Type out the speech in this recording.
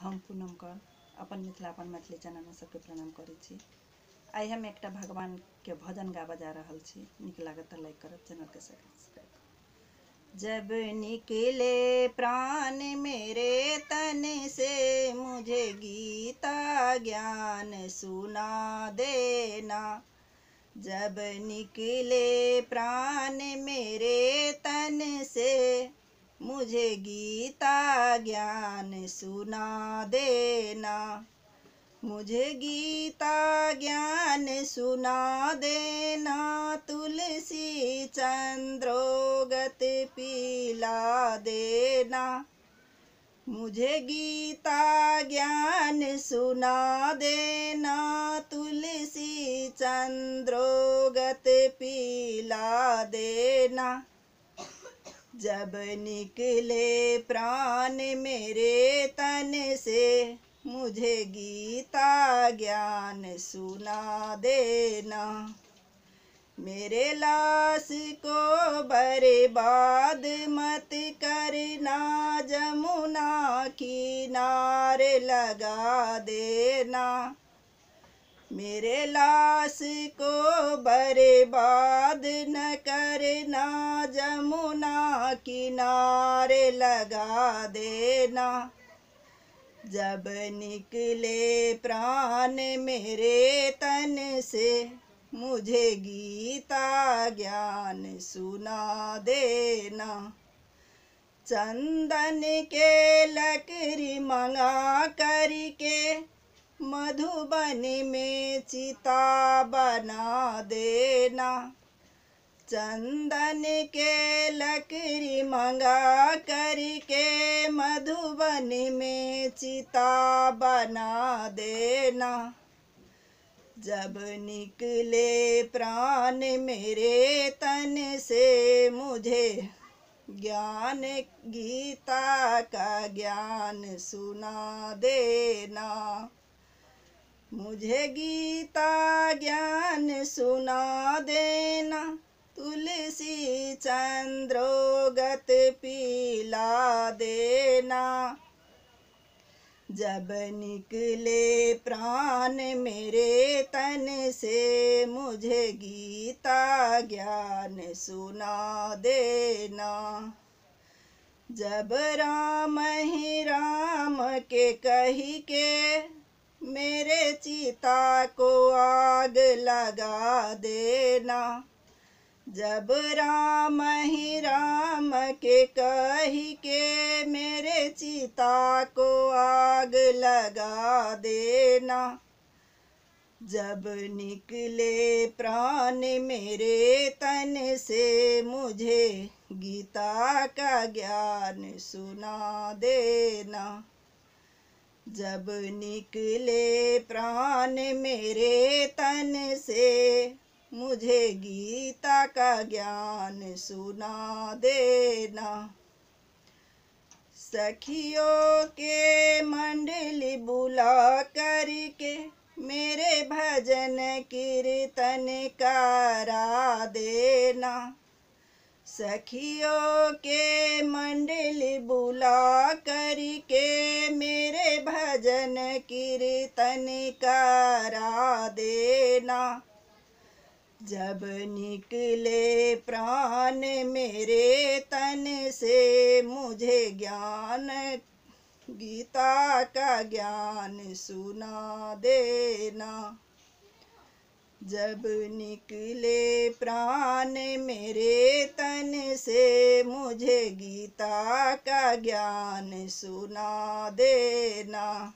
हम पूनम कर अपन मिथिला अपन मैथिली चैनल में सबके प्रणाम करै छी। आई हम एक भगवान के भजन गावा जा रहल छी। निक लागत तो लाइक करब, चैनल के सब्सक्राइब करब। जब निकले प्राण मेरे तन से, मुझे गीता ज्ञान सुना देना। जब निकले प्राण मेरे तन से, मुझे गीता ज्ञान सुना देना। मुझे गीता ज्ञान सुना देना। तुलसी चंद्रोगत पिला देना। मुझे गीता ज्ञान सुना देना। तुलसी चंद्रोगत पिला देना। जब निकले प्राण मेरे तन से, मुझे गीता ज्ञान सुना देना। मेरे लाश को बर्बाद मत करना, जमुना किनारे लगा देना। मेरे लाश को बर्बाद न करना, जमुना किनारे लगा देना। जब निकले प्राण मेरे तन से, मुझे गीता ज्ञान सुना देना। चंदन के लकड़ी मंगा करके, मधुबन में चिता बना देना। चंदन के लकड़ी मंगा करके, मधुबन में चिता बना देना। जब निकले प्राण मेरे तन से, मुझे ज्ञान गीता का ज्ञान सुना देना। मुझे गीता ज्ञान सुना देना। तुलसी चंद्रोगत पिला देना। जब निकले प्राण मेरे तन से, मुझे गीता ज्ञान सुना देना। जब राम ही राम के कही के, मेरे चिता को आग लगा देना। जब राम ही राम के कही के, मेरे चिता को आग लगा देना। जब निकले प्राण मेरे तन से, मुझे गीता का ज्ञान सुना देना। जब निकले प्राण मेरे तन से, मुझे गीता का ज्ञान सुना देना। सखियों के मंडली बुला करके, मेरे भजन कीर्तन करा देना। सखियों के मंडली बुला करके, मेरे भजन कीर्तन करा देना। जब निकले प्राण मेरे तन से, मुझे ज्ञान गीता का ज्ञान सुना देना। जब निकले प्राण मेरे तन से, मुझे गीता का ज्ञान सुना देना।